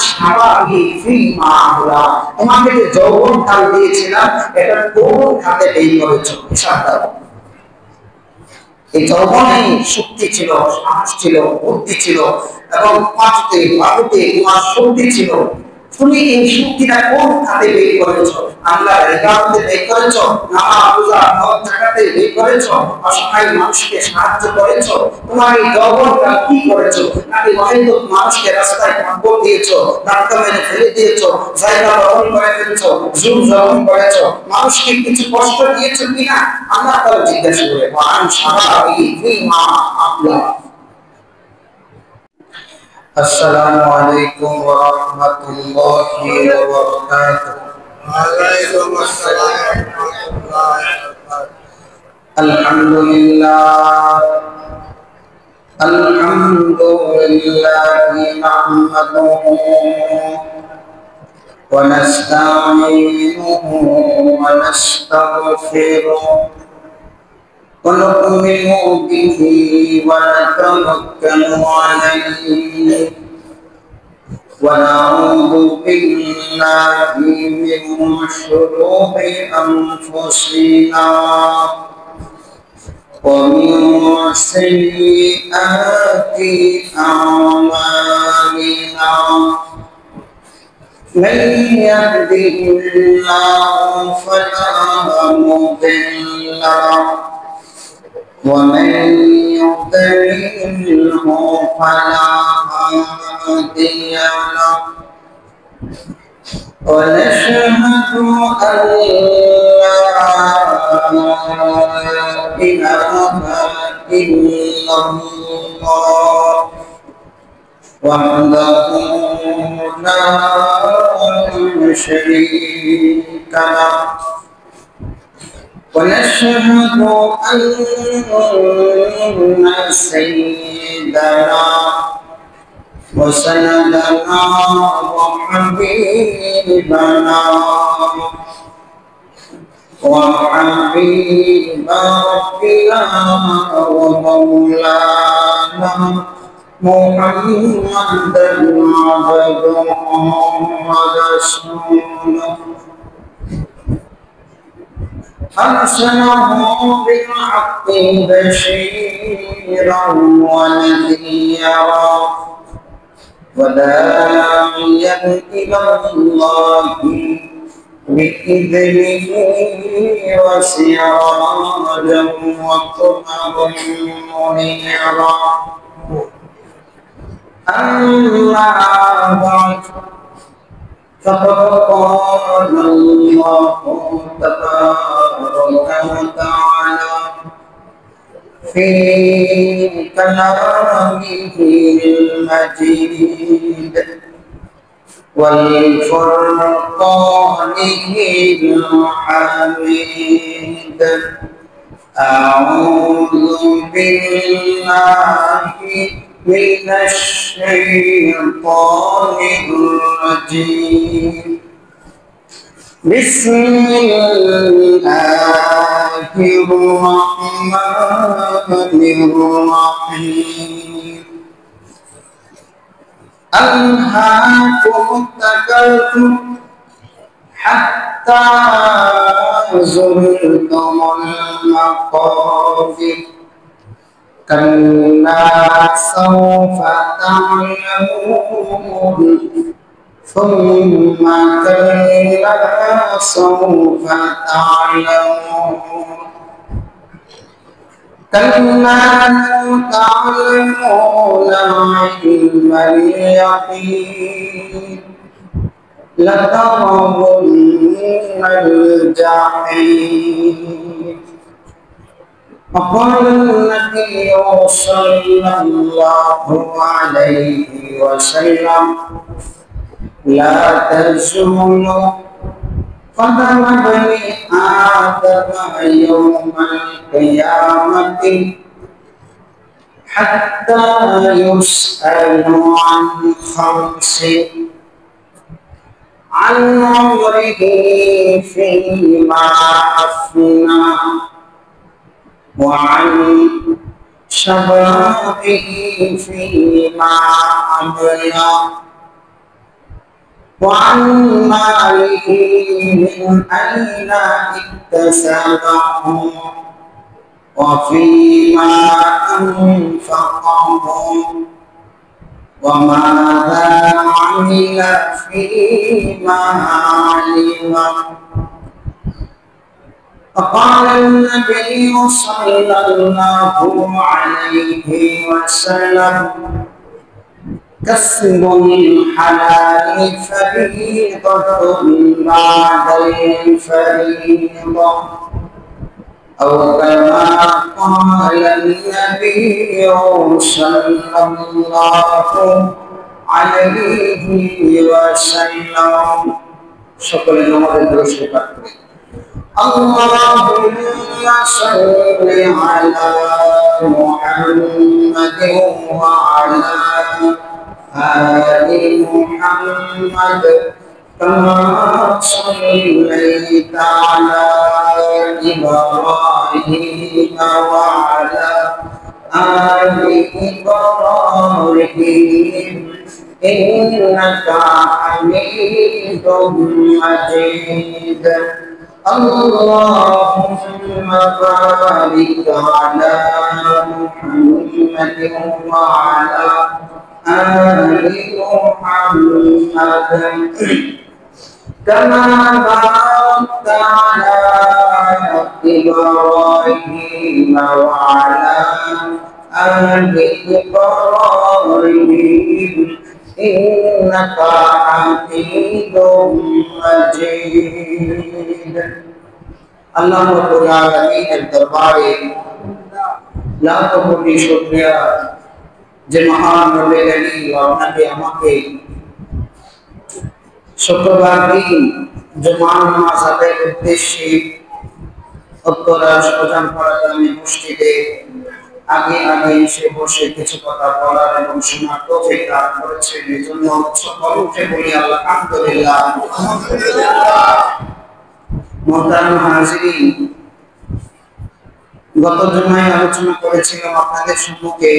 শাবাবি ফিমা হুলা, তোমাকে যে যৌবন কাল দিয়েছিলাম এটা কোন খাতে ব্যয় করেছো হিসাব দাও। এই যৌবনে শক্তি ছিল, সাহস ছিল, বুদ্ধি ছিল এবং পাঁচতে বাহুতে তোমার শক্তি ছিল, তুমি এই শক্তিটা কোন খাতে ব্যয় করেছো? আল্লাহর ইবাদতে ব্যয় করেছো, নামাজ রোজা হজ যাকাতে ব্যয় করেছো, অসহায় মানুষকে সাহায্য করেছো? তোমার এই যৌবনটা কি করেছো? নাকি অহেতুক মানুষকে রাস্তায় কাপড় দিয়েছো, ধাক্কা মেরে ফেলে দিয়েছো, জায়গা দখল করে ফেলেছো, জুল জখম করেছো, মানুষকে কিছু কষ্ট দিয়েছো কিনা? আল্লাহ তাআলা জিজ্ঞাসা করে ওয়ান শাবাবি ফিমা আবলা। আসসালামু আলাইকুম ওয়া রাহমাতুল্লাহি ওয়া বারাকাতুহু। ওয়ালাইকুম আসসালাম ওয়া রাহমাতুল্লাহি ওয়া বারাকাতুহু। আলহামদুলিল্লাহ আলহামদুলিল্লাহি নাহমাদুহু ওয়া নাস্তাঈনুহু ওয়া নাস্তাগফিরুহু ওয়া নু'মিনু বিহি ওয়া নাতাওয়াক্কালু আলাইহি ওয়া নাউযু বিল্লাহি মিন শুরুরি আনফুসিনা ওয়া মিন সাইয়্যিআতি আ'মালিনা। من يهده الله فلا مضل له ومن يضلله فلا هادي له ونشهد أن لا إله إلا الله وحده لا شريك له ونشهد أن سيدنا وسندنا وحبيبنا وحبيب ربنا ومولانا محمدا عبده ورسوله أرسله بالحق بشيرا ونذيرا وداعيا إلى الله بإذنه وسراجا وقمرا منيرا. أما بعد فقد قال الله تبارك وتعالى في كلامه المجيد والفرقانه الحميد. أعوذ بالله من الشيطان الرجيم. بسم الله الرحمن الرحيم. ألهاكم التكاثر حتى زرتم المقابر كلا سوف تعلمون ثم كلا سوف تعلمون كلا لو تعلمون علم اليقين لترون الجحيم. وقال النبي صلى الله عليه وسلم لا تزول قدم ابن آدم يوم القيامة حتى يسأل عن خمس: عن عمره فيما أفنى وعن شبابه فيما أبلى وعن ماله من أين اكتسبه وفيما أنفقه وماذا عمل فيما علم. فقال النبي صلى الله عليه وسلم كسب الحلال فريضة بعد الفريضة أو كما قال النبي صلى الله عليه وسلم. সকলে আমাদের দর্শক পাঠক اللهم صل على محمد وعلى آل محمد كما صليت على إبراهيم وعلى آل إبراهيم إنك حميد مجيد. اللهم بارك على محمد وعلى آل محمد كما باركت على إبراهيم وعلى آل إبراهيم إنك حميد مجيد. আল্লাহ রাব্বুল আলামিনের দরবারে লাখো কোটি শুকরিয়া যে মহান রবের আলী আপনাকে আমাকে শুক্রবার দিন জুমার নামাজ আদায়ের উদ্দেশ্যে উত্তরা সজান পরাদানি মসজিদে আগে এসে বসে কিছু কথা বলার এবং শোনার তৌফিক দান করেছেন। এই জন্য সকল উঠে বলি আলহামদুলিল্লাহ। মোহতারাম হাজিরিন, গত জুমায় আলোচনা করেছিলাম আপনাদের সম্মুখে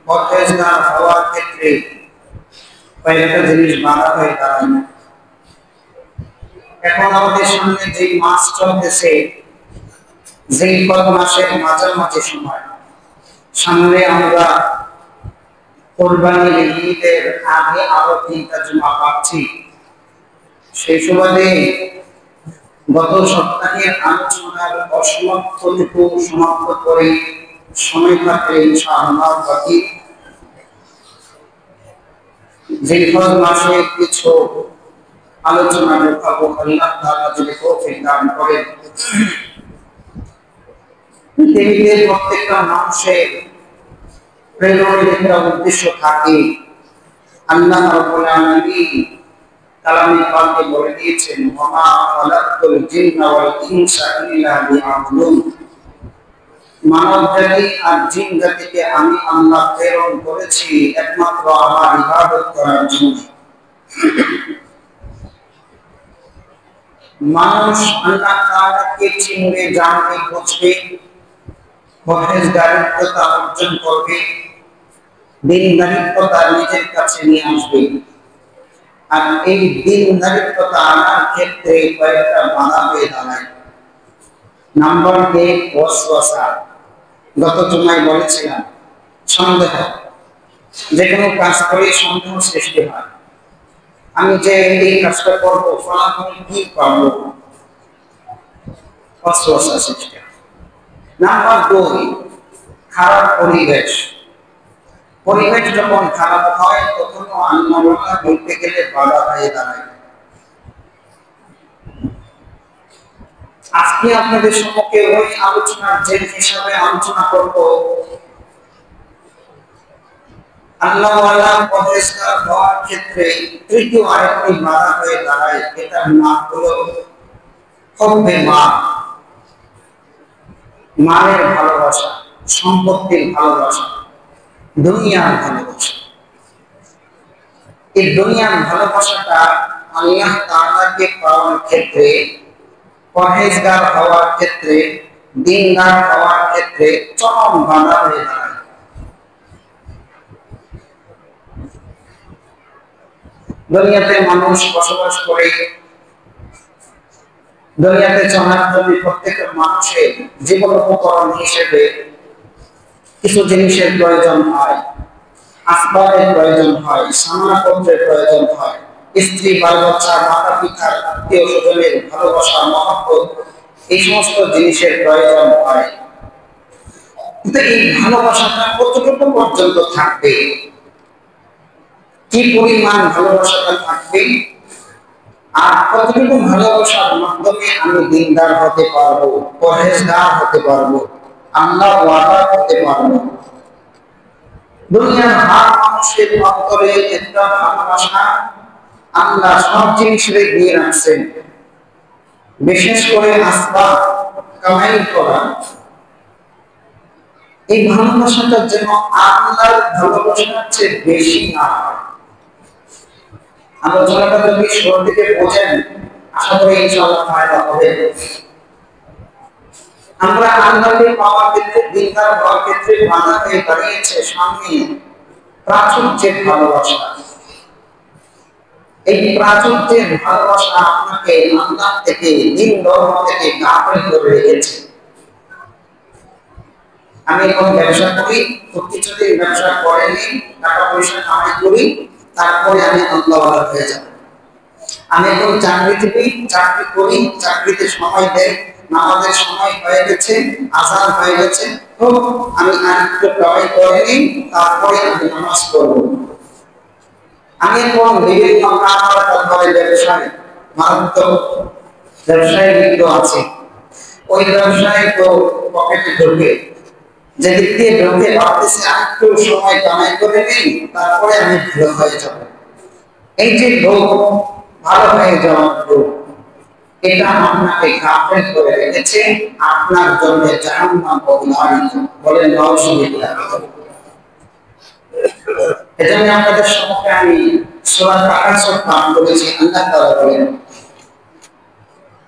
পরহেজগার হওয়ার ক্ষেত্রে কয়েকটা জিনিস বাধা হয়ে দাঁড়ায়। এখন আমাদের সামনে যে মাস চলতেছে, যেই মাসের মাঝামাঝি সময়, সামনে আমরা কোরবানির ঈদের আগে আরো 3টা জুমা পাচ্ছি। সেই সুবাদে গত সপ্তাহের আলোচনার অসমাপ্তটুকু সমাপ্ত করে সময় থাকলে ইনশাআল্লাহ বাকি জিলহজ মাসে কিছু আলোচনা দেখাবো। আল্লাহ তাআলা যদি তৌফিক দান করেন। পৃথিবীতে প্রত্যেকটা মানুষের প্রেরণের একটা উদ্দেশ্য থাকে। আল্লাহ রাব্বুল আলামিন কালামে পাকে বলে দিয়েছেন, ওয়া খালাকতুল জিন্না ওয়াল ইনসা ইল্লা লিয়াবুদুন। মানব জাতি আর জিন জাতিকে আমি আল্লাহ প্রেরণ করেছি একমাত্র আমার ইবাদত করার জন্য। মানুষ আল্লাহ তাআলাকে চিনবে, জানবে, বুঝবে, পরহেজগারিত্বতা অর্জন করবে, দিনদারিত্বতা নিজের কাছে নিয়ে আসবে। আর এই দিনদারিত্বতা আনার ক্ষেত্রে কয়েকটা বাধা হয়ে দাঁড়ায়। নাম্বার 1 ওয়াসওয়াসা। গত জুমায় বলেছিলাম সন্দেহ। যে কোনো কাজ করে সন্দেহ সৃষ্টি হয়। আমি যে এই কাজটা করবো, ফলাফল কি পাবো, ওয়াসওয়াসা সৃষ্টি হয়। নাম্বার 2 খারাপ পরিবেশ। পরিবেশ যখন খারাপ হয় তখনও আল্লাহ বলতে গেলে বাধা হয়ে দাঁড়ায়। আজকে আপনাদের সম্মুখে ওই আলোচনার যে হিসাবে আলোচনা করব, আল্লাহ ওয়ালা পরহেজগার হওয়ার ক্ষেত্রে তৃতীয় আরেকটি বাধা হয়ে দাঁড়ায়। এটার নাম হলো হুব্বে মাল। মালের ভালোবাসা, সম্পত্তির ভালোবাসা, দুনিয়ার ভালোবাসা। এই দুনিয়ার ভালোবাসাটা আল্লাহ তাআলাকে পাওয়ার ক্ষেত্রে, পরহেজগার হওয়ার ক্ষেত্রে, দিনদার হওয়ার ক্ষেত্রে চরম বাধা হয়ে দাঁড়ায়। দুনিয়াতে মানুষ বসবাস করে, দুনিয়াতে চলার জন্য প্রত্যেকটা মানুষের জীবন উপকরণ হিসেবে কিছু জিনিসের প্রয়োজন হয়, আসবাবের প্রয়োজন হয়, সামানপত্রের প্রয়োজন হয়, স্ত্রী, বাল বাচ্চা, মাতা পিতার, আত্মীয় স্বজনের ভালোবাসা, মহব্বত, এই সমস্ত জিনিসের প্রয়োজন হয়। কিন্তু এই ভালোবাসাটা কতটুকু পর্যন্ত থাকবে, কি পরিমাণ ভালোবাসাটা থাকবে, আর কতটুকু ভালোবাসার মাধ্যমে আমি দিনদার হতে পারবো, পরহেজগার হতে পারবো, আল্লাহ ওয়াদা হতে পারবো। দুনিয়ার হার মানুষের অন্তরে একটা ভালোবাসা আল্লাহ সব জিনিসের দিয়ে রাখছেন, বিশেষ করে আসবাব কামাই করা। এই ভালোবাসাটা যেন আল্লাহর ভালোবাসার চেয়ে বেশি না হয়। আলোচনাটা যদি শুরু থেকে বোঝেন, আশা করি ইনশাআল্লাহ ফায়দা হবে। আমরা আল্লাহকে পাওয়ার ক্ষেত্রে, দিনদার হওয়ার ক্ষেত্রে বাধা হয়ে দাঁড়িয়েছে সামনে প্রাচুর্যের ভালোবাসা। এই প্রাচুর্যের ভালোবাসা আপনাকে আল্লাহ থেকে, দিন ধর্ম থেকে গাফিল করে রেখেছে। আমি এখন ব্যবসা করি, কিছুদিন ব্যবসা করেনি, টাকা পয়সা কামাই করি, তারপরে আমি আল্লাহওয়ালা হয়ে যাব। আমি এখন চাকরিজীবী, চাকরি করি, চাকরিতে সময় দেয়, নামাজের সময় হয়ে গেছে, আজান হয়ে গেছে, তো আমি আরেকটু কামাই করে নিই, তারপরে আমি নামাজ পড়ব। আমি এখন বিভিন্ন ব্যবসায় মারাত্মক ব্যবসায় লিপ্ত আছে, ওই ব্যবসায় তো পকেটে ঢুকে, যেদিক দিয়ে ঢুকে ভাবতেছে আরেকটু সময় কামাই করে নিই, তারপরে আমি ভালো হয়ে যাব। এই যে লোক ভালো হয়ে যাওয়ার লোক, এটা আপনাকে গাফিল করে রেখেছে, আপনার জন্য জাহান্নাম অবধারিত। বলেন নাউজুবিল্লাহ। এজন্য আপনাদের সম্মুখে আমি সূরা তাকাসুর পাঠ করেছি। আল্লাহ তাআলা বলেন,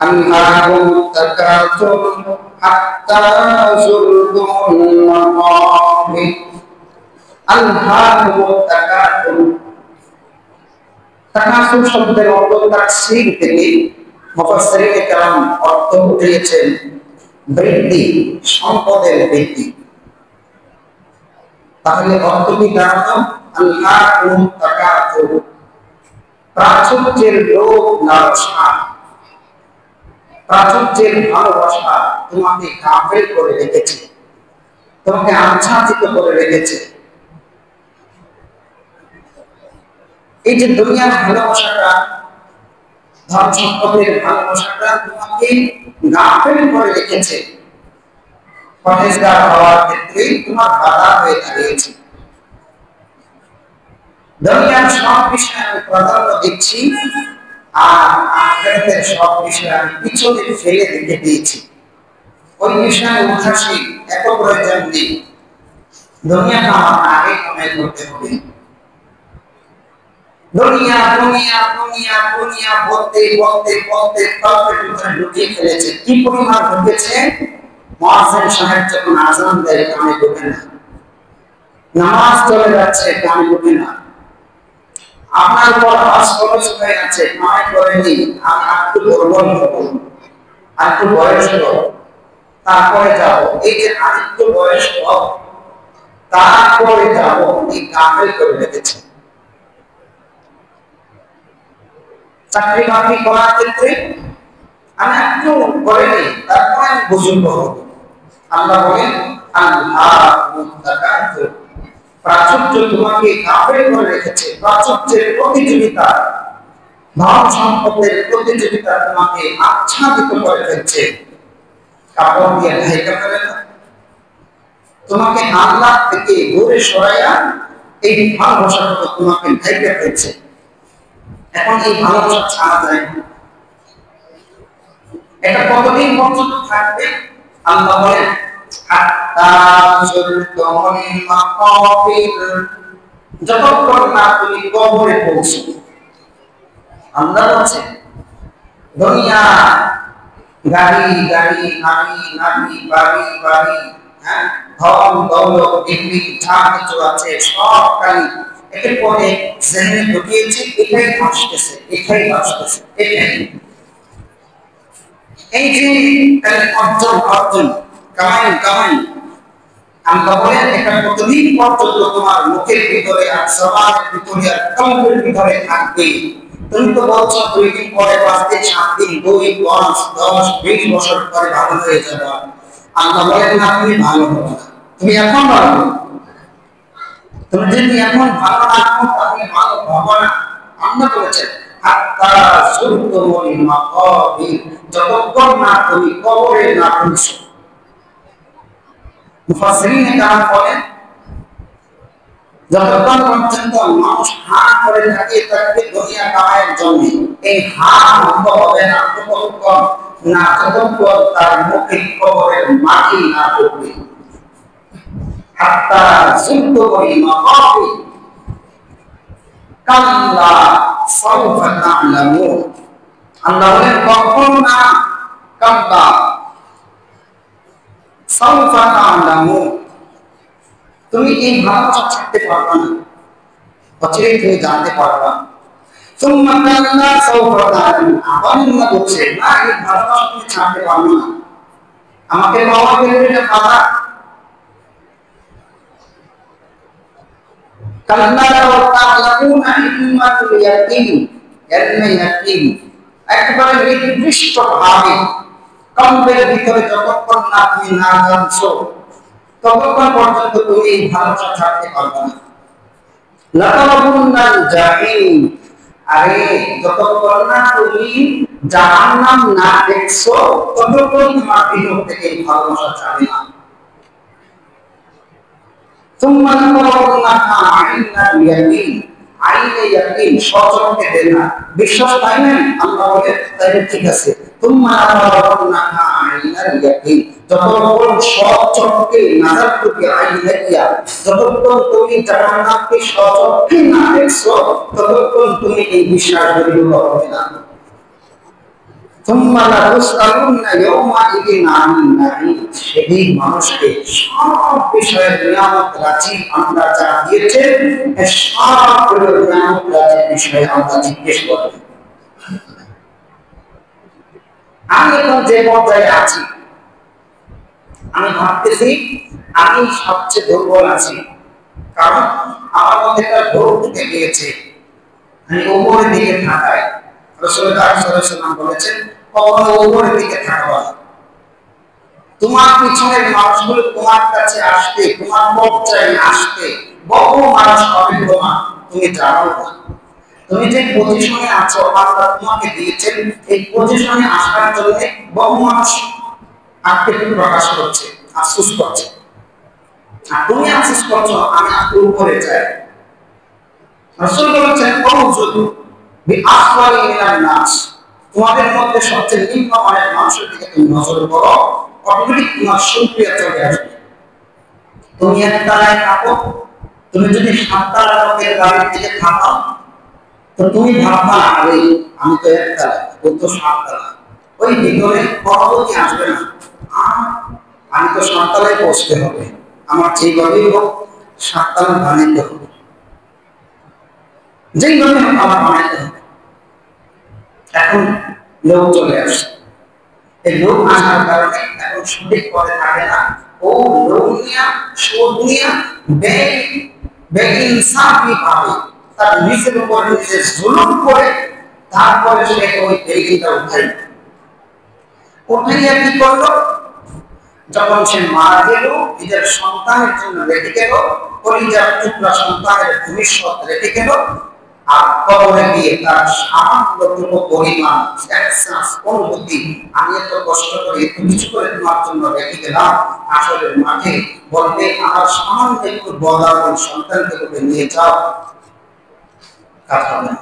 আনহাকুম তাকাতুর হাত্তা যুরতুমুল মাকাবির। আনহাকুম তাকাতুর, তাকাসুর শব্দের অর্থ তাকসীর থেকে মুফাসসিরিনে কেরাম অর্থ দিয়েছেন বৃদ্ধি, সম্পদের বৃদ্ধি। তাহলে অর্থ কি দাঁড়ালো? আনহাকুম তাকাতুর, প্রাচুর্যের লোভ লালসা, প্রাচুর্যের ভালোবাসা তোমাকে গাফিল করে রেখেছে, তোমাকে আচ্ছাদিত করে রেখেছে। এই যে দুনিয়ার ভালোবাসাটা, ধন সম্পদের ভালোবাসাটা তোমাকে গাফিল করে রেখেছে, পরহেজগার হওয়ার ক্ষেত্রে তোমার বাধা হয়ে দাঁড়িয়েছে। দুনিয়ার সব বিষয়ে আমি প্রাধান্য দিচ্ছি, আর আখিরাতের সব বিষয়ে আমি পিছনে ফেলে রেখে দিয়েছি। ওই বিষয়ে উদাসীন, এত প্রয়োজন নেই। দুনিয়াটা আমার আগে কামাই করতে হবে। দুনিয়া দুনিয়া দুনিয়া দুনিয়া বলতে বলতে বলতে কল্পের ভিতরে ঢুকিয়ে ফেলেছে। কি পরিমাণ ঢুকেছে! মুয়াজ্জিন সাহেব যখন আযান দেয়, কানে ঢোকে না। নামাজ চলে যাচ্ছে, কানে ঢোকে না। আপনার পর হজ খরচ হয়ে আছে, কামাই করেনি, আমি একটু দুর্বল হবো, একটু বয়স হবো, তারপরে যাবো। এই যে আরেকটু বয়স হবো, তারপরে যাবো, এই গাফিল করে রেখেছে। চাকরি বাকরি করার ক্ষেত্রে আমি একটু করে নিই, তারপরে আমি বুজুর্গ হব। আল্লাহ বলেন, আনহাকুম তাকাতুর, প্রাচুর্য তোমাকে গাফিল করে রেখেছে। প্রাচুর্যের প্রতিযোগিতা, ধন সম্পদের প্রতিযোগিতা তোমাকে আচ্ছাদিত করে ফেলছে। কাপড় দিয়ে ঢাকা ফেলে না, তোমাকে আল্লাহ থেকে দূরে সরাইয়া এই ভালোবাসাটা তোমাকে ঢাকা ফেলছে। এখন এই ভালোবাসা ছাড়া যায় না। এটা কতদিন পর্যন্ত থাকবে? আল্লাহ বলেন, হাত্তা যুরতুমুল মাকাবির, যতক্ষণ না তুমি কবরে পৌঁছো। আল্লাহ বলছেন, দুনিয়া গাড়ি গাড়ি, নারী নারী, বাড়ি বাড়ি, ধন দৌলত, ডিগ্রি, যা কিছু আছে সব খালি একের পরে জেনে ঢুকিয়েছে, এটাই আসতেছে, এটাই আসতেছে, এটাই। এই যে অর্জন অর্জন কামাই কামাই আমরা বলেন এটা কতদিন পর্যন্ত তোমার মুখের ভিতরে আর জবানের ভিতরে আর কলবের ভিতরে থাকবে। তুমি তো বলছো 2 দিন পরে, 5 দিন, 7 দিন, 2, 5, 10, 20 বছর পরে ভালো হয়ে যাবে। আল্লাহ বলেন না তুমি ভালো হবে না, তুমি এখন ভালো হবে। তুমি যদি এখন ভালো না হও তাহলে ভালো হবে না। আল্লাহ বলেছেন হাত্তা যুরতুমুল মাকাবির, যতক্ষণ না তুমি কবরে না পৌঁছো। মুফাসসিরিন কেরাম বলেন যতক্ষণ পর্যন্ত মানুষ হাত করে থাকে তাকে দুনিয়া কামাইয়ের জন্য, এই হাত বন্ধ হবে না ততক্ষণ না যতক্ষণ তার মুখে কবরের মাটি না ঢুকবে। হাত্তা যুরতুমুল মাকাবির কাল্লা সাউফা তা'লামুন। আল্লাহ বলেন কখন না, কাল্লা সাউফা তা'লামুন, তুমি এই ভালোবাসা ছাড়তে পারবে না, অচিরেই তুমি জানতে পারবে। সুম্মা কাল্লা সাউফা তা'লামুন, আবার আল্লাহ বলছে না এই ভালোবাসা তুমি ছাড়তে পারবে না, আমাকে বাবা বলে এটা বাবা। কাল্লা লাউ তা'লামুনা ইলমাল ইয়াকিন, ইলমে ইয়াকিন, একবারে নির্দিষ্ট ভাবে কলবের ভিতরে যতক্ষণ না তুমি না জানছো ততক্ষণ পর্যন্ত তুমি এই ভালোবাসা ছাড়তে পারবে না। লাতারাবুন্নাল জাহিম, আরে যতক্ষণ না তুমি জাহান্নাম না দেখছো ততক্ষণ তোমার ভিতর থেকে এই ভালোবাসা ছাড়বে না। সুম্মা লাতারাবুন্নাহা আইনাল ইয়াকিন, আইনে ইয়াকিন সচক্ষে দেখা, বিশ্বাস তাই না? আল্লাহ বলে তাই ঠিক আছে। সুম্মা লাতারাবুন্নাহা আইনাল ইয়াকিন, যতক্ষণ সচক্ষে নাজার থেকে আইনে ইয়া, যতক্ষণ তুমি জাহান্নামকে সচক্ষে না দেখছো ততক্ষণ তুমি এই বিশ্বাস দৃঢ় হবে না। সুম্মা লাতুসআলুন্না ইয়াওমাইযিন আনিন নাঈম, সেদিন মানুষকে সব বিষয়ের নিয়ামত রাজি আমরা যা দিয়েছেন এই সব নিয়ামত রাজির বিষয়ে আমরা জিজ্ঞেস করব। আমি এখন যে পর্যায়ে আছি আমি ভাবতেছি আমি সবচেয়ে দুর্বল আছি, কারণ আমার মধ্যে একটা ভোট ঢুকে গিয়েছে। আমি উপরের দিকে থাকায় রাসূলুল্লাহ সাল্লাল্লাহু আলাইহি ওয়াসাল্লাম বলেছেন কখনো উপরের দিকে থাকবা, তোমার পিছনের মানুষগুলো তোমার কাছে আসতে, তোমার পর্যায়ে আসতে বহু মানুষ হবে তোমার, তুমি জানো না। তুমি যে পজিশনে আছো আল্লাহ তোমাকে দিয়েছেন, এই পজিশনে আসার জন্য বহু মানুষ আত্মীয় প্রকাশ করছে, আফসোস করছে। আর তুমি আফসোস করছো আমি একটু উপরে যাই। রাসূল বলেছেন ওযুদু বিআসফালি মিনান নাস, তোমাদের মধ্যে সবচেয়ে নিম্ন মানের মানুষের দিকে তুমি নজর করো, অটোমেটিক তোমার সুক্রিয়া চলে আসবে। তুমি একতলায় থাকো, তুমি যদি 7 তলা লোকের বাড়ির দিকে থাকো তো তুমি ভাববা আরে আমি তো একতলায়, ও তো 7 তলা, ওই ভিতরে পরবর্তী আসবে না, আমি তো 7 তলায় পৌঁছতে হবে, আমার যেভাবেই হোক 7 তলা বানাইতে হবে, যেইভাবে হোক আমার বানাইতে হবে। এখন লোক চলে আসে, এই লোক আসার কারণে এখন সঠিক পথে থাকে না, ও লোক নিয়া সুদ নিয়া বেইনসাফি ভাবে তার নিজের উপর নিজে জুলুম করে তারপরে সে ওই বেইনটা উঠাইয়া কি করলো, যখন সে মারা গেল নিজের সন্তানের জন্য রেখে গেল, পরিবার টুকরা সন্তানের ভবিষ্যৎ রেখে গেল, আর কবরে গিয়ে তার সামান্যটুকু পরিমাণ অনুভূতি আমি এত কষ্ট করে এত কিছু করে তোমার জন্য রেখে গেলাম, আসলে মাঠে বলবে আমার সামান্য একটু বলার সন্তানকে বলে নিয়ে যাও, কথা না।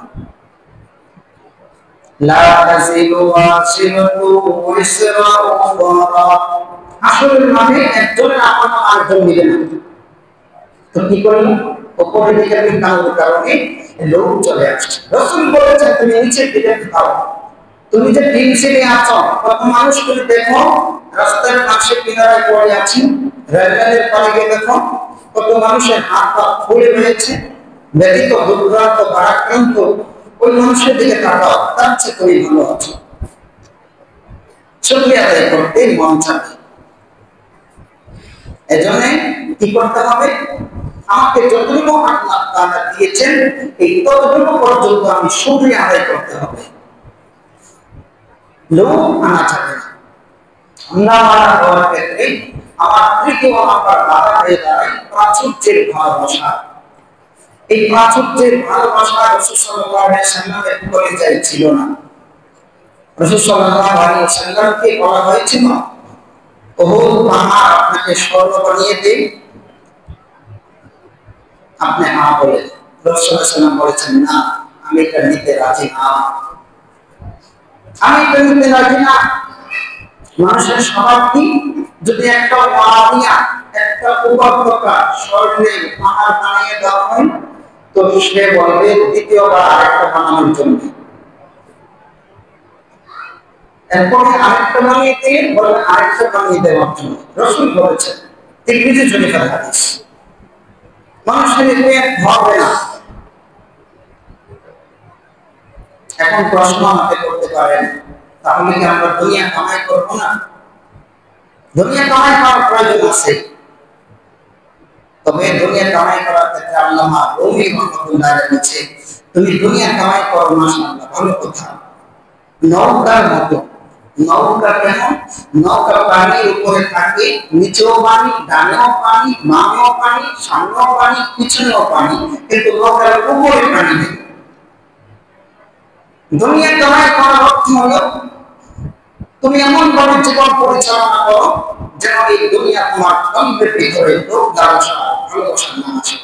লা তাজিলু ওয়াসিলাতু ওয়াসরা উখরা, আসলে মাঠে একজনের আপন আরেকজন মিলে না, তো কি করলো উপরের দিকে বিদ্যার কারণে লোক চলে আসছে। রাসূল বলেছেন তুমি নিচে দিকে থাকো, তুমি যে টিন ছেড়ে আছো কত মানুষ তুমি দেখো, রাস্তার পাশে কিনারায় পড়ে আছে, রেলগাড়ির পাড়ে গিয়ে দেখো কত মানুষের হাত পা ফুলে রয়েছে, ব্যতীত দুর্ভাগ্য পরাক্রান্ত ওই মানুষের দিকে তাকাও, তার চেয়ে তুমি ভালো আছো। শুকরিয়া আদায় করতে মন চাবে। এজন্য কি করতে হবে? আমাকে যতটুকু আল্লাহ তাআলা দিয়েছেন এই ততটুকু পর্যন্ত আমি শুকরিয়া আদায় করতে হবে। লোভ আনা যাবে না। আল্লাহ হওয়ার ক্ষেত্রে আমার তৃতীয় নাম্বার বাধা হয়ে দাঁড়ায় প্রাচুর্যের ভালোবাসা। এই প্রাচুর্যের ভালোবাসা রাসূল সাল্লাল্লাহু আলাইহি ওয়াসাল্লামের পরিচয় ছিল না। রাসূল সাল্লাল্লাহু আলাইহি ওয়াসাল্লামকে বলা হয়েছিল, ওহুদ পাহাড় আপনাকে স্বর্ণ বানিয়ে দেই, আপনি হ্যাঁ বলে। রাসূল সাল্লাল্লাহু আলাইহি ওয়াসাল্লাম বলেছেন, না, আমি এটা নিতে রাজি না, আমি এটা নিতে রাজি না। মানুষের স্বভাব কি? যদি একটা ওয়াদিয়া, একটা উপত্যকা স্বর্ণের পাহাড় বানিয়ে দেওয়া হয়, তো সে বলবে দ্বিতীয়বার আরেকটা বানানোর জন্য। এরপরে আরেকটা বানিয়ে দিয়ে বলবে আরেকটা বানিয়ে দেওয়ার জন্য। রাসূল বলেছেন, তিরমিজি শরীফের হাদিস, মানুষের এতে হবে না। এখন প্রশ্ন আমাকে করতে পারেন, তাহলে কি আমরা দুনিয়া কামাই করবো না? দুনিয়া কামাই করার প্রয়োজন আছে, তবে দুনিয়া কামাই করার ক্ষেত্রে আল্লামা রুমি রহমাতুল্লাহ বলেছে, তুমি দুনিয়া কামাই করো মাশাআল্লাহ, ভালো কথা। নৌকার মতো, নৌকা কেমন? নৌকা পানির উপরে থাকে, নিচেও পানি, ডানেও পানি, বামেও পানি, সামনেও পানি, পিছনেও পানি, কিন্তু নৌকার উপরে পানি নেই। দুনিয়া কামাই করার অর্থ হলো তুমি এমন ভাবে জীবন পরিচালনা করো যেন এই দুনিয়া তোমার কল্পের ভিতরে লোক লালসা, ভালোবাসা না আসে।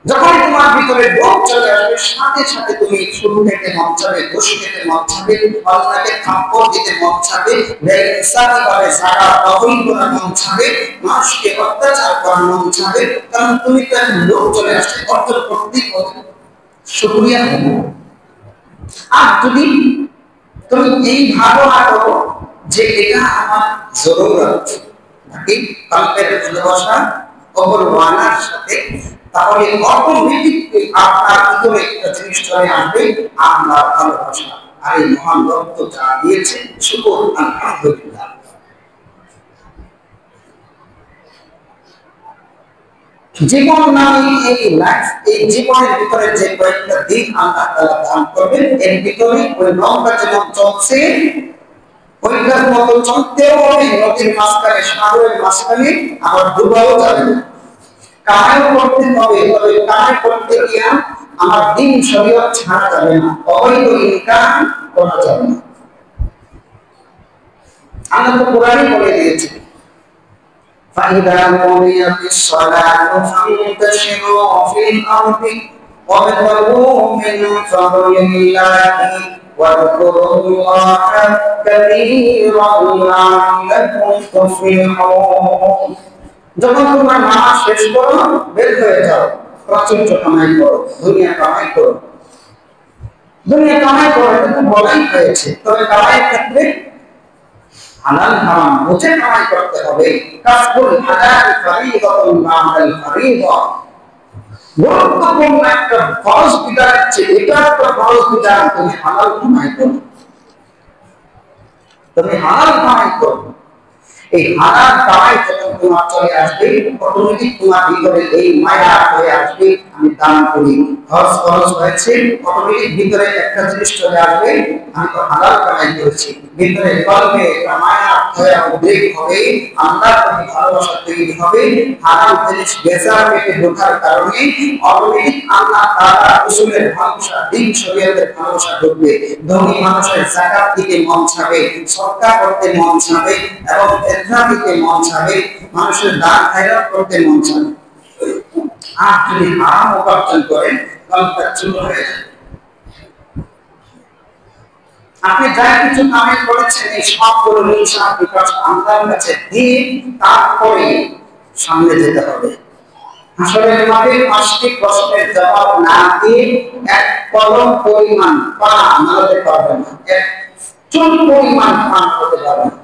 যখন তোমার ভিতরে লোক চলে আসবে, সাথে সাথে তুমি শুরু থেকে মন চাবে, বসে থেকে মন চাবে, আল্লাহকে থাপ্পড় দিতে মন চাবে, বেইনসাফিভাবে সারা অবৈধ করার মন চাবে, মানুষকে অত্যাচার করার মন চাবে, কারণ তুমি তো এখন লোক চলে আসছে, অর্জন করতেই হবে। শুকরিয়া। আর যদি তুমি এই ভাবনা করো যে এটা আমার জরুরত, এই কল্পের ভালোবাসা অপরওয়ানার সাথে, তাহলে অটোমেটিকলি আপনার ভিতরে একটা জিনিস চলে আসবে, আপনার ভালোবাসা। আর এই মহান রক্ত যা দিয়েছে, শুকর আলহামদুলিল্লাহ। জীবন নামে এই লাইফ, এই জীবনের ভিতরে যে কয়েকটা দিন আল্লাহ তাআলা দান করবেন, এর ভিতরে ওই নৌকা যেমন চলছে, ওইটার মতো চলতেও হবে, নদীর মাঝখানে, সাগরের মাঝখানে, আবার ডুবাও যাবে না। কামাইও করতে হবে, তবে কামাই করতে গিয়ে আমার দিন শরীয়ত ছাড়া যাবে না, অবৈধ ইনকাম করা যাবে না। আল্লাহ তো কোরআনে বলে দিয়েছে, فإذا قضيت الصلاة فانتشروا في الأرض وابتغوا من فضل الله واذكروا الله كثيرا لعلكم تفلحون। যখন তোমরা নামাজ শেষ করো, বের হয়ে যাও, প্রাচুর্য কামাই করো, দুনিয়া কামাই করো। দুনিয়া কামাই করো কিন্তু বলাই হয়েছে, তবে কামাইয়ের ক্ষেত্রে হালাল হারাম বুঝে কামাই করতে হবে। কাসবুল হালাল ফরিদাতুন বা'দাল ফরিদা, গুরুত্বপূর্ণ একটা ফরজ বিধান আছে, এটা একটা ফরজ বিধান, তুমি হালাল কামাই করো, তুমি হালাল কামাই করো। এই হালাল কামাই যখন তোমার চলে আসবে, অটোমেটিক তোমার ভিতরে এই মায়া হয়ে আসবে, আমি দান করি, হজ খরচ হয়েছে, অটোমেটিক ভিতরে একটা জিনিস চলে আসবে, আমি তো হালাল কামাই করেছি। ভিতরে কলবে একটা মায়া হয়ে উদ্রেক হবে, আল্লাহর প্রতি ভালোবাসা তৈরি হবে। হালাল জিনিস বেচা পেটে ঢোকার কারণে অটোমেটিক আল্লাহ তাআলা রাসূলের ভালোবাসা, দ্বীন শরীয়তের ভালোবাসা ঢুকবে। ধনী মানুষের যাকাত দিতে মন চাবে, সদকা করতে মন চাবে, এবং ফিতরা দিতে মন চাবে, মানুষের দান খয়রাত করতে মন চাবে। আর যদি হারাম উপার্জন করেন, কলটা চুপ হয়ে যাবে। আপনি যা কিছু কামাই করেছেন, এই সবগুলো হিসাব বিকাশ আল্লাহর কাছে দিয়ে তারপরে সামনে যেতে হবে। আসলে আমাদের 5টি প্রশ্নের জবাব না দিয়ে এক কলম পরিমাণ পান আমাদের পারবে না, এক চুল পরিমাণ পান হতে পারবে না।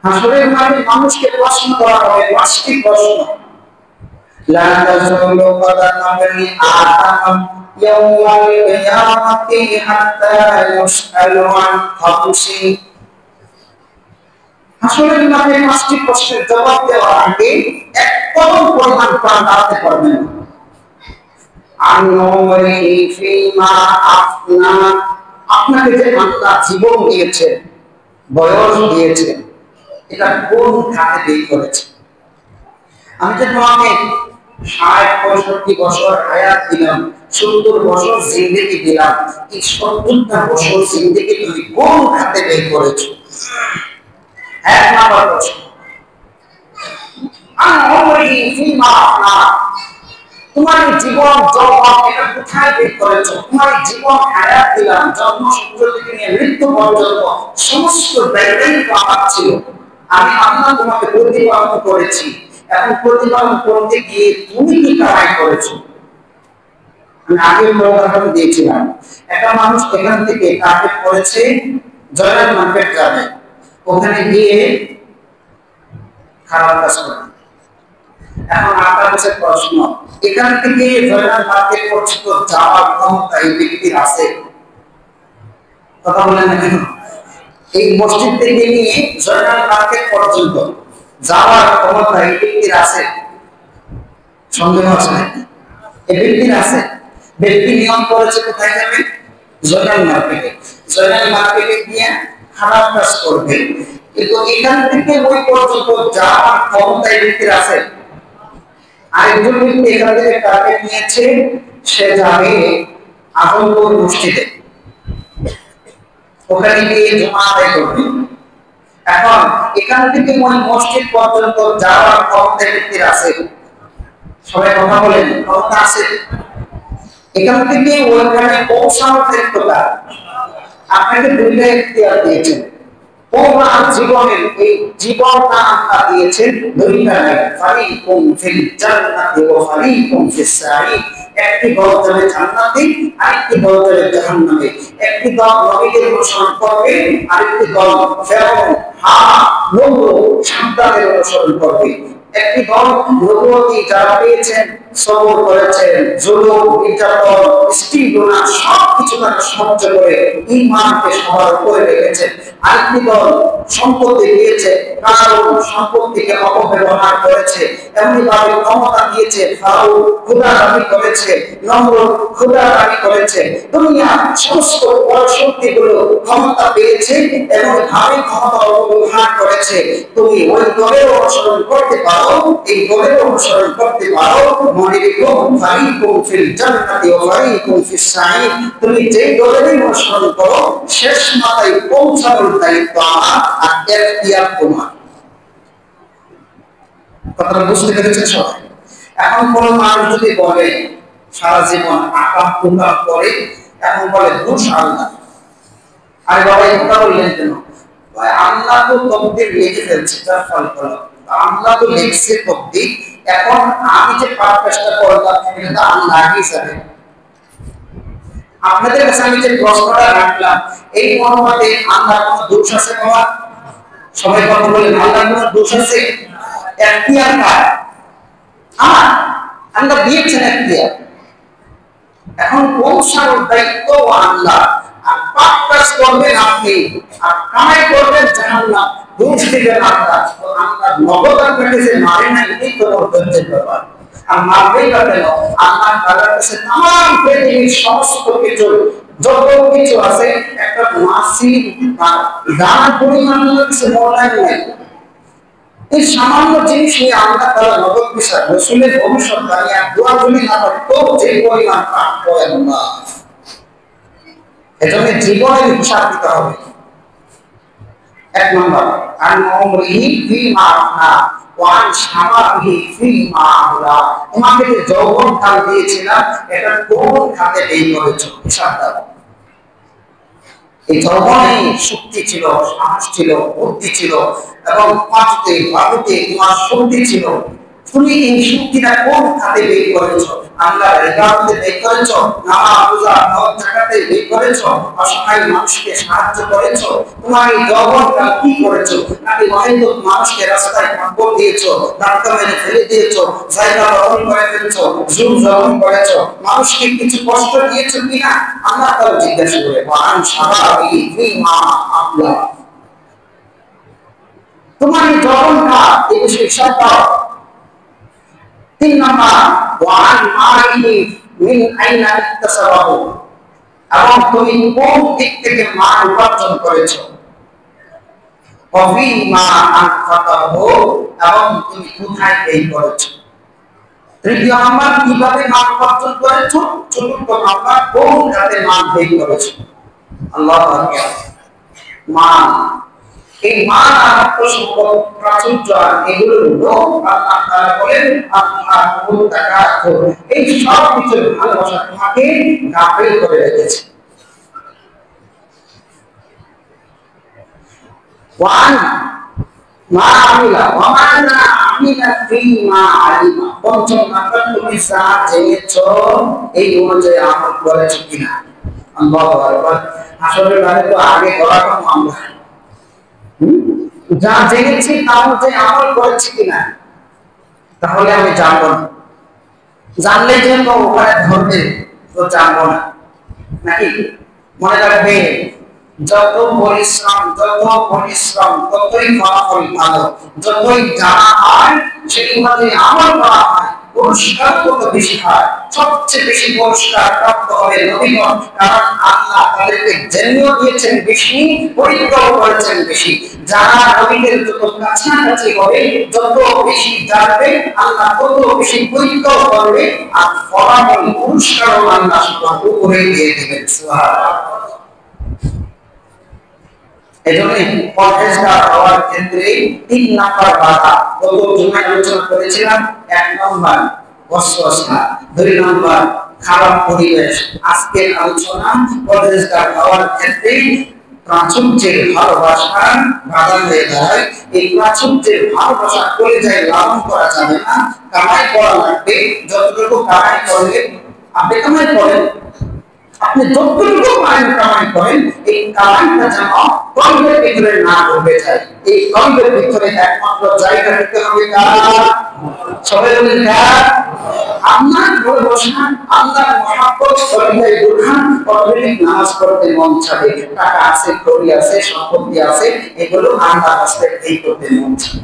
হাসরের মাঠে মানুষকে প্রশ্ন করা হবে, পাঁচটি প্রশ্ন। লা তাযুলু কদামা ইবনি আদম ইয়াওমাল কিয়ামাতি হাত্তা ইউসআলু আন খামসি। হাসরের মাঠে পাঁচটি প্রশ্নের জবাব দেওয়ার আগে এক কদম পরিমাণ প্রাণ দাঁড়াতে পারবেন না। আন উমরিহি ফীমা আফনা, আপনাকে যে আল্লাহ জীবন দিয়েছে, বয়স দিয়েছে, এটা কোন খাতে ব্যয় করেছে? আমি যে তোমাকে ৬০-৬৫ বছর হায়াত দিলাম, ৭০ বছর জিন্দেগি দিলাম, এই ৭০টা বছর জিন্দেগি তুমি কোন খাতে ব্যয় করেছো? এক নাম্বার প্রশ্ন। আন উমরিহি ফীমা আফনা, তোমার জীবন যৌবন এটা কোথায় ব্যয় করেছো? তোমার জীবন হায়াত দিলাম, জন্ম সূত্র থেকে নিয়ে মৃত্যু পর্যন্ত সমস্ত ব্যয়টাই আমার ছিল। আমি আল্লাহ তোমাকে প্রতিপালন করেছি, এখন প্রতিপালন করতে গিয়ে তুমি কি কামাই করেছো? আমি আগে উদাহরণ দিয়েছিলাম, একটা মানুষ এখান থেকে টার্গেট করেছে জয়নাল মার্কেট যাবে, ওখানে গিয়ে খারাপ কাজ করে। এখন আপনার কাছে প্রশ্ন, এখান থেকে জয়নাল মার্কেট পর্যন্ত যাওয়ার ক্ষমতা এই ব্যক্তির আছে? কথা বলেন না কেন? এই মসজিদ থেকে নিয়ে জয়নাল মার্কেট পর্যন্ত যাওয়ার ক্ষমতা এই ব্যক্তির আছে? সন্দেহ আছে নাকি? এই ব্যক্তির আছে। ব্যক্তি নিয়ম করেছে কোথায় যাবে? জয়নাল মার্কেটে। জয়নাল মার্কেটে গিয়ে খারাপ কাজ করবে, কিন্তু এখান থেকে ওই পর্যন্ত যাওয়ার ক্ষমতা এই ব্যক্তির আছে? আরেকজন ব্যক্তি এখান থেকে টার্গেট নিয়েছে, সে যাবে আজমপুর মসজিদে, ওখানে গিয়ে জুমা আদায় করবে। এখন এখান থেকে ওই মসজিদ পর্যন্ত যাওয়ার ক্ষমতা ব্যক্তির আছে? সবাই কথা বলেন, ক্ষমতা আছে? এখান থেকে ওইখানে পৌঁছানোর ক্ষেত্রটা আপনাকে দুইটা ইখতিয়ার দিয়েছেন। ওনার জীবনের এই জীবনটা আল্লাহ দিয়েছেন দুইটা, ফারিকুম ফিল জান্নাতি ওয়া ফারিকুম ফিস সাঈদ। একটি দল যাবে জান্নাতে, আরেকটি দল যাবে জাহান্নামে। একটি দল নবীদের অনুসরণ করবে, আরেকটি দল ফেরাউন, হামান, নমরুদ, সাদ্দাতের অনুসরণ করবে। একটি দল নবুয়তি যারা পেয়েছেন, সবর করেছেন, জুলুম, নির্যাতন, স্ত্রীগুনা সবকিছু তারা সহ্য করে ঈমানকে সবার উপরে রেখেছেন। আরেকটি দল সম্পত্তি দিয়েছে, কারণ সম্পত্তিকে অপব্যবহার করেছে, এমনি ভাবে ক্ষমতা দিয়েছে, ফারাও খোদা দাবি করেছে, নমরুদ খোদা দাবি করেছে। দুনিয়া সমস্ত বড় শক্তিগুলো ক্ষমতা পেয়েছে এবং ভাবে ক্ষমতা অপব্যবহার করেছে। তুমি ওই দলের অনুসরণ করতে পারো, এই দলের অনুসরণ করতে পারো। মনে রেখো, ফারিকুম ফিল জান্নাতি ওয়া ফারিকুম ফিস সাঈদ। তুমি যে দলের অনুসরণ করো, শেষ মাথায় পৌঁছানোর দায়িত্ব আমার, আর ইখতিয়ার তোমার। কথাটা বুঝতে পেরেছেন সবাই? এখন কোন মানুষ যদি বলে সারা জীবন আকাম কুকাম করে, এখন বলে দোষ আল্লাহ, আর বাবা এটা বললেন কেন? আল্লাহ তো তকদির লিখে ফেলছে, তার ফল ফল আল্লাহ তো লিখছে তকদির, এখন আমি যে পাপ কাজটা করলাম এটা তো আল্লাহ হিসাবে। আপনাদের কাছে আমি যে প্রশ্নটা রাখলাম, এই মনোভাবে আল্লাহ কোনো দোষ আছে বাবা? সবাই কথা বলেন, আল্লাহ কোনো দোষ আছে? এখতিয়ার কার? আমার। আল্লাহ দিয়েছেন এখতিয়ার। এখন পৌঁছানোর দায়িত্ব আল্লাহ। আর পাপ কাজ করবেন আপনি, আর কামাই করবেন জাহান্নাম, দোষ দিবেন আল্লাহ। তো আল্লাহ নগদ আপনাকে যে মারে না, এটাই তো ধৈর্যের ব্যাপার। আর মারবেই বা কেন? আল্লাহ তাআলার কাছে তাম পৃথিবীর সমস্ত কিছু, যত কিছু আছে, একটা মাছি দানা পরিমাণ কিছু মূল্যায়ন নাই। এই সামান্য জিনিস নিয়ে আল্লাহ তাআলা নগদ বিচার, রাসূলের ভবিষ্যৎবাণী আর দোয়া যদি না করতো, যে পরিমাণ পাপ করেন না, এজন্য জীবনের হিসাব দিতে হবে। এক নম্বর, আন উমরিহি ফীমা আফনা ওয়া আন শাবাবিহি ফীমা আবলা। তোমাকে যে যৌবন কাল দিয়েছিলাম, এটা কোন খাতে ব্যয় করেছো? হিসাব দাও। এই যৌবনে শক্তি ছিল, সাহস ছিল, বুদ্ধি ছিল, এবং পাঁচতে বাহুতে তোমার শক্তি ছিল, তুমি এই শক্তিটা কোন খাতে বের করেছো? আল্লাহর ইবাদতে বের করেছো, নামাজ রোজা হজ যাকাতে বের করেছো, অসহায় মানুষকে সাহায্য করেছো? তোমার এই যৌবনটা কি করেছো? নাকি মহেন্দ্র মানুষকে রাস্তায় খবর দিয়েছো, ধাক্কা মেরে ফেলে দিয়েছো, জায়গা দখল করে ফেলেছো, জুল জখম করেছো, মানুষকে কিছু কষ্ট দিয়েছো কিনা? আল্লাহ তাআলা জিজ্ঞাসা করে ওয়ান শাবাবি ফিমা আবলা। তোমার এই যৌবনটা এই বিষয়ে হিসাব দাও। 3 নাম্বার ওয়ান মালিহি মিন আইনা ইকতাসাবাহু, এবং তুমি কোন দিক থেকে মান উপার্জন করেছো? অফিমা আনফাকাহু, এবং তুমি কোথায় ব্যয় করেছো? তৃতীয় নাম্বার কিভাবে মান উপার্জন করেছো? চতুর্থ নাম্বার কোন খাতে মান ব্যয় করেছো? আল্লাহু আকবার। মান, এই মান আর সম্পদ প্রাচুর্য এগুলো হলো আল্লাহ তাআলা বলেন আল্লাহ মুতাকাত, এই সব কিছুর ভালোবাসা তোমাকে গাফিল করে রেখেছে। ওয়ান মা আমিলা ওয়া মা না আমিলা ফিমা আলিমা, পঞ্চম নাম্বার তুমি যা জেনেছো এই অনুযায়ী আমল করেছো কিনা? আল্লাহু আকবার। আসলে মানে তো আগে করা কম আমরা যা জেনেছি তা অনুযায়ী আমল করেছি কিনা, তাহলে আমি জানবো না। জানলে যে ওখানে ধরবে তো জানবো না, নাকি? মনে রাখবে যত পরিশ্রম ততই ফলাফল ভালো। যতই জানা হয় সেগুলোতে আমল করা হয়, পুরস্কার কত বেশি হয়। সবচেয়ে বেশি পুরস্কার প্রাপ্ত হবে নবীগণ, কারণ আল্লাহ তাদেরকে জেনেও দিয়েছেন বেশি, পরীক্ষাও করেছেন বেশি। যারা নবীদের যত কাছাকাছি হবে, যত বেশি জানবে, আল্লাহ তত বেশি পরীক্ষাও করবে, আর ফলাফল পুরস্কারও আল্লাহ সবার উপরে দিয়ে দেবেন। সুবহানাল্লাহ। এজন্য পরহেজগার হওয়ার ক্ষেত্রে 3 নাম্বার বাধা গত জুমায় আলোচনা করেছিলাম। 1 নাম্বার ওয়াসওয়াসা, 2 নাম্বার খারাপ পরিবেশ। আজকের আলোচনা পরহেজগার হওয়ার ক্ষেত্রে প্রাচুর্যের ভালোবাসা বাধা হয়ে যায়। এই প্রাচুর্যের ভালোবাসা করে যায় লালন করা যাবে না, কামাই করা লাগবে। যতটুকু কামাই করলে আপনি কামাই করেন, আপনি যতটুকু কামাই করেন, এই কামাইটা যেন কলবের ভিতরে না ঢুকে যায়। এই কলবের ভিতরে একমাত্র জায়গা দিতে হবে কার? সবাই বলেন কার? আল্লাহর ভালোবাসা, আল্লাহর মহব্বত হৃদয়ে ঢুকান, অটোমেটিক নামাজ পড়তে মন চাবে। টাকা আছে, কড়ি আছে, সম্পত্তি আছে, এগুলো আল্লাহর রাস্তায় এই করতে মন চাবে।